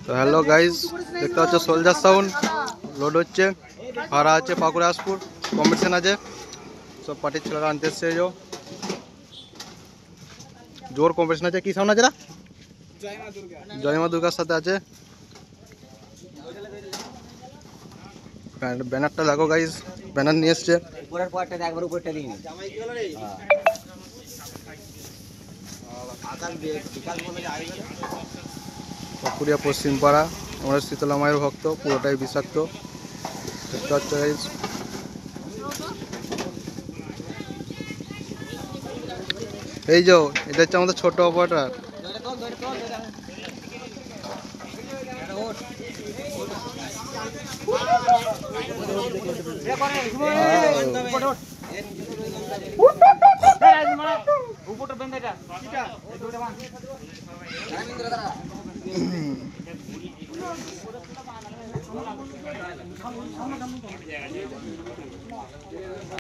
তো hello guys, দেখতে পাচ্ছ সোলজার সাউন্ড লোড হচ্ছে। ভাড়া আছে পাকুড়া আসপুর, কম্পিটিশন আছে, সব পার্টির ছেলেরা আনতে এসছে। জোর কম্পিটিশন আছে। কি সাউন্ড আছে? জয় মা দুর্গার সাথে আছে। ব্যানারটা দেখো গাইজ, ব্যানার নিয়ে এসছে। পাকুড়িয়া পশ্চিম পাড়া, আমাদের শীতলা মায়ের ভক্ত, পুরোটাই বিষাক্ত। দেখতে পাচ্ছ গাইজ, এই যে এটা হচ্ছে আমাদের ছোট অপারেটর।